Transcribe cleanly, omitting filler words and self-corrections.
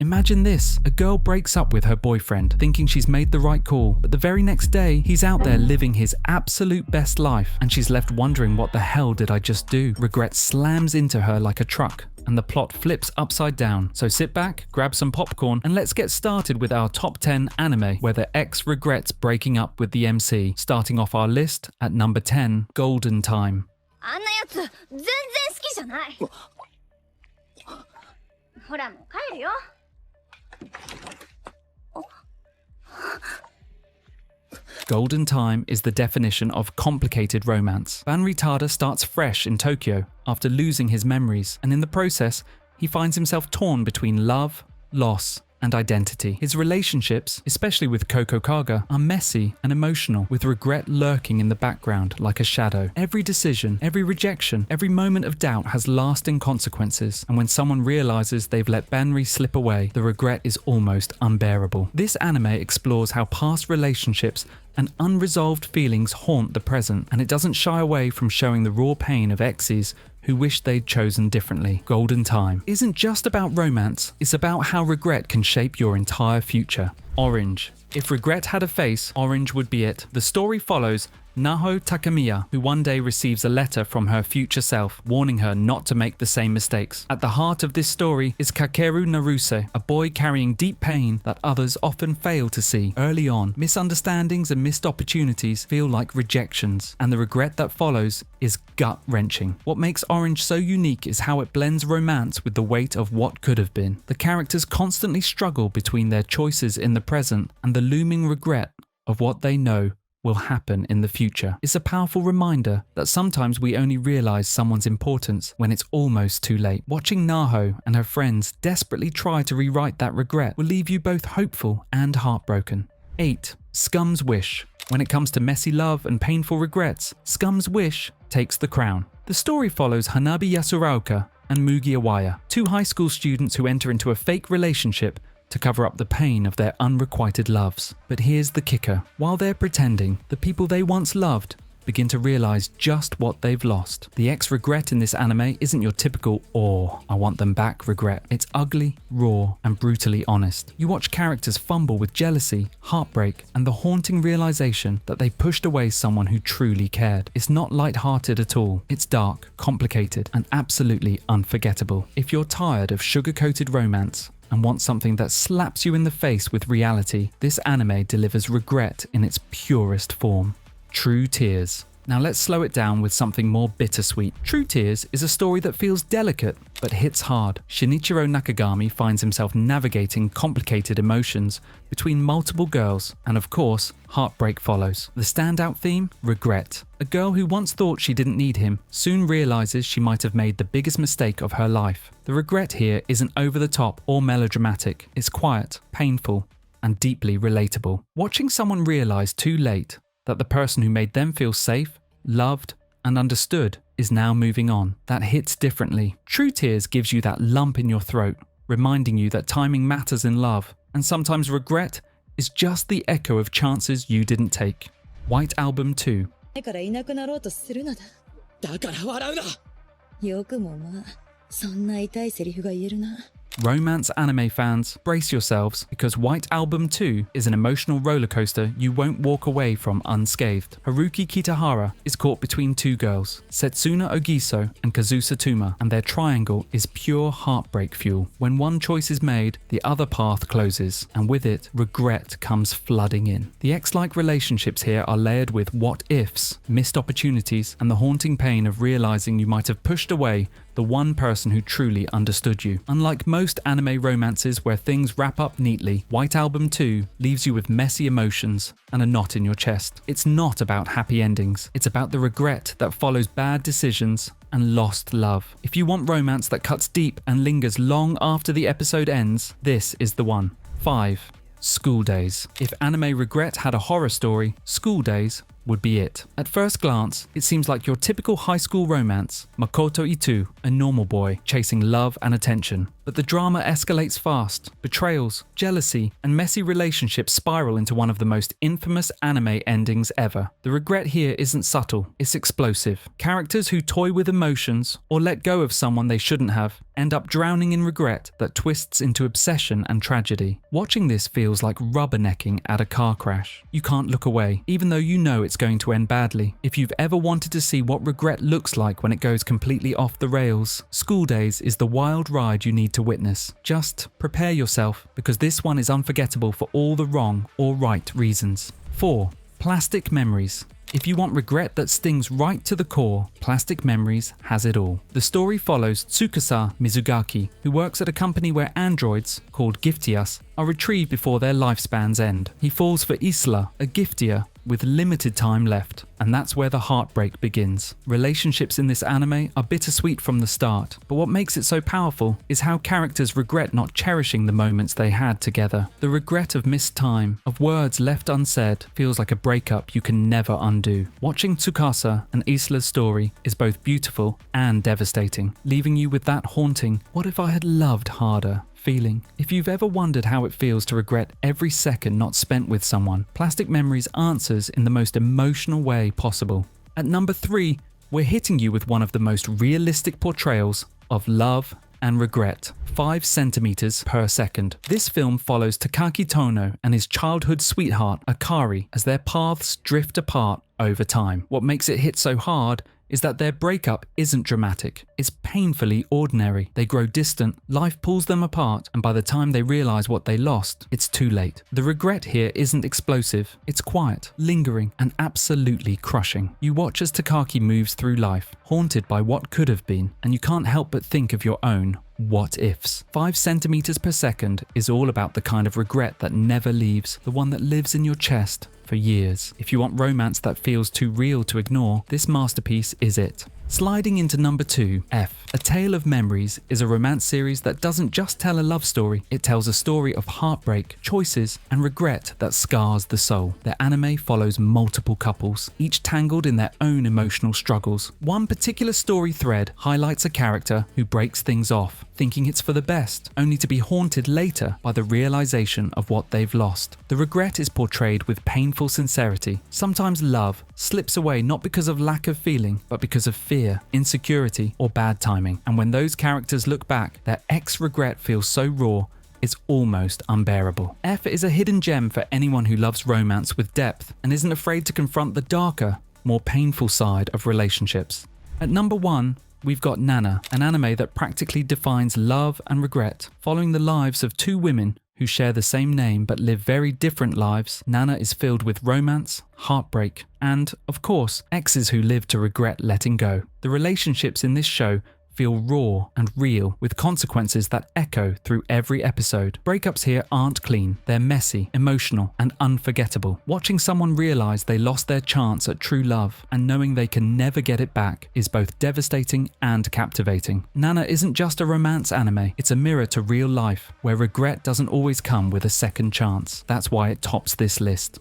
Imagine this, a girl breaks up with her boyfriend, thinking she's made the right call, but the very next day, he's out there living his absolute best life, and she's left wondering what the hell did I just do? Regret slams into her like a truck, and the plot flips upside down. So sit back, grab some popcorn, and let's get started with our top 10 anime where the ex regrets breaking up with the MC, starting off our list at number 10, Golden Time. あんなやつ全然好きじゃない。ほらもう帰るよ。Golden Time is the definition of complicated romance. Banritada starts fresh in Tokyo after losing his memories, and in the process, he finds himself torn between love, loss, and identity. His relationships, especially with Koko Kaga, are messy and emotional, with regret lurking in the background like a shadow. Every decision, every rejection, every moment of doubt has lasting consequences, and when someone realizes they've let Banri slip away, the regret is almost unbearable. This anime explores how past relationships and unresolved feelings haunt the present, and it doesn't shy away from showing the raw pain of exes who wish they'd chosen differently. Golden Time isn't just about romance, it's about how regret can shape your entire future. Orange. If regret had a face, orange would be it. The story follows Naho Takamiya, who one day receives a letter from her future self, warning her not to make the same mistakes. At the heart of this story is Kakeru Naruse, a boy carrying deep pain that others often fail to see. Early on, misunderstandings and missed opportunities feel like rejections, and the regret that follows is gut-wrenching. What makes Orange so unique is how it blends romance with the weight of what could have been. The characters constantly struggle between their choices in the present and the looming regret of what they know will happen in the future. It's a powerful reminder that sometimes we only realize someone's importance when it's almost too late. Watching Naho and her friends desperately try to rewrite that regret will leave you both hopeful and heartbroken. 8. Scum's Wish. When it comes to messy love and painful regrets, Scum's Wish takes the crown. The story follows Hanabi Yasuraoka and Mugi Awaya, two high school students who enter into a fake relationship to cover up the pain of their unrequited loves. But here's the kicker. While they're pretending, the people they once loved begin to realize just what they've lost. The ex-regret in this anime isn't your typical, "oh, I want them back" regret. It's ugly, raw, and brutally honest. You watch characters fumble with jealousy, heartbreak, and the haunting realization that they pushed away someone who truly cared. It's not light-hearted at all. It's dark, complicated, and absolutely unforgettable. If you're tired of sugar-coated romance and want something that slaps you in the face with reality, this anime delivers regret in its purest form. True Tears. Now let's slow it down with something more bittersweet. True Tears is a story that feels delicate but hits hard. Shinichiro Nakagami finds himself navigating complicated emotions between multiple girls, and of course, heartbreak follows. The standout theme? Regret. A girl who once thought she didn't need him soon realizes she might have made the biggest mistake of her life. The regret here isn't over the top or melodramatic. It's quiet, painful, and deeply relatable. Watching someone realize too late that the person who made them feel safe, loved, and understood is now moving on. That hits differently. True Tears gives you that lump in your throat, reminding you that timing matters in love, and sometimes regret is just the echo of chances you didn't take. White Album 2. だからいなくなろうとするのだ。だから笑うな。よくもまあ、そんな痛いセリフが言えるな。 Romance anime fans, brace yourselves, because White Album 2 is an emotional rollercoaster you won't walk away from unscathed. Haruki Kitahara is caught between two girls, Setsuna Ogiso and Kazusa Tuma, and their triangle is pure heartbreak fuel. When one choice is made, the other path closes, and with it, regret comes flooding in. The ex-like relationships here are layered with what-ifs, missed opportunities, and the haunting pain of realizing you might have pushed away the one person who truly understood you. Unlike most anime romances where things wrap up neatly, White Album 2 leaves you with messy emotions and a knot in your chest. It's not about happy endings, it's about the regret that follows bad decisions and lost love. If you want romance that cuts deep and lingers long after the episode ends, this is the one. 5. School Days. If anime regret had a horror story, School Days would be it. At first glance, it seems like your typical high school romance, Makoto Itu, a normal boy chasing love and attention. But the drama escalates fast. Betrayals, jealousy, and messy relationships spiral into one of the most infamous anime endings ever. The regret here isn't subtle, it's explosive. Characters who toy with emotions or let go of someone they shouldn't have end up drowning in regret that twists into obsession and tragedy. Watching this feels like rubbernecking at a car crash. You can't look away, even though you know it's going to end badly. If you've ever wanted to see what regret looks like when it goes completely off the rails, School Days is the wild ride you need to witness. Just prepare yourself, because this one is unforgettable for all the wrong or right reasons. 4. Plastic Memories. If you want regret that stings right to the core, Plastic Memories has it all. The story follows Tsukasa Mizugaki, who works at a company where androids, called Giftias, are retrieved before their lifespans end. He falls for Isla, a Giftia, with limited time left, and that's where the heartbreak begins. Relationships in this anime are bittersweet from the start, but what makes it so powerful is how characters regret not cherishing the moments they had together. The regret of missed time, of words left unsaid, feels like a breakup you can never undo. Watching Tsukasa and Isla's story is both beautiful and devastating, leaving you with that haunting, "what if I had loved harder?" feeling. If you've ever wondered how it feels to regret every second not spent with someone, Plastic Memories answers in the most emotional way possible. At number 3, we're hitting you with one of the most realistic portrayals of love and regret. 5 centimeters per second. This film follows Takaki Tono and his childhood sweetheart Akari as their paths drift apart over time. What makes it hit so hard is that their breakup isn't dramatic, it's painfully ordinary. They grow distant, life pulls them apart, and by the time they realize what they lost, it's too late. The regret here isn't explosive, it's quiet, lingering, and absolutely crushing. You watch as Takaki moves through life, haunted by what could have been, and you can't help but think of your own what ifs. 5 centimeters per second is all about the kind of regret that never leaves, the one that lives in your chest for years. If you want romance that feels too real to ignore, this masterpiece is it. Sliding into number 2, F. A Tale of Memories is a romance series that doesn't just tell a love story, it tells a story of heartbreak, choices, and regret that scars the soul. The anime follows multiple couples, each tangled in their own emotional struggles. One particular story thread highlights a character who breaks things off, thinking it's for the best, only to be haunted later by the realization of what they've lost. The regret is portrayed with painful sincerity. Sometimes love slips away not because of lack of feeling, but because of fear, insecurity, or bad timing. And when those characters look back, their ex-regret feels so raw, it's almost unbearable. F is a hidden gem for anyone who loves romance with depth and isn't afraid to confront the darker, more painful side of relationships. At number 1, we've got Nana, an anime that practically defines love and regret. Following the lives of 2 women who share the same name but live very different lives, Nana is filled with romance, heartbreak, and, of course, exes who live to regret letting go. The relationships in this show feel raw and real, with consequences that echo through every episode. Breakups here aren't clean, they're messy, emotional, and unforgettable. Watching someone realize they lost their chance at true love and knowing they can never get it back is both devastating and captivating. Nana isn't just a romance anime, it's a mirror to real life, where regret doesn't always come with a second chance. That's why it tops this list.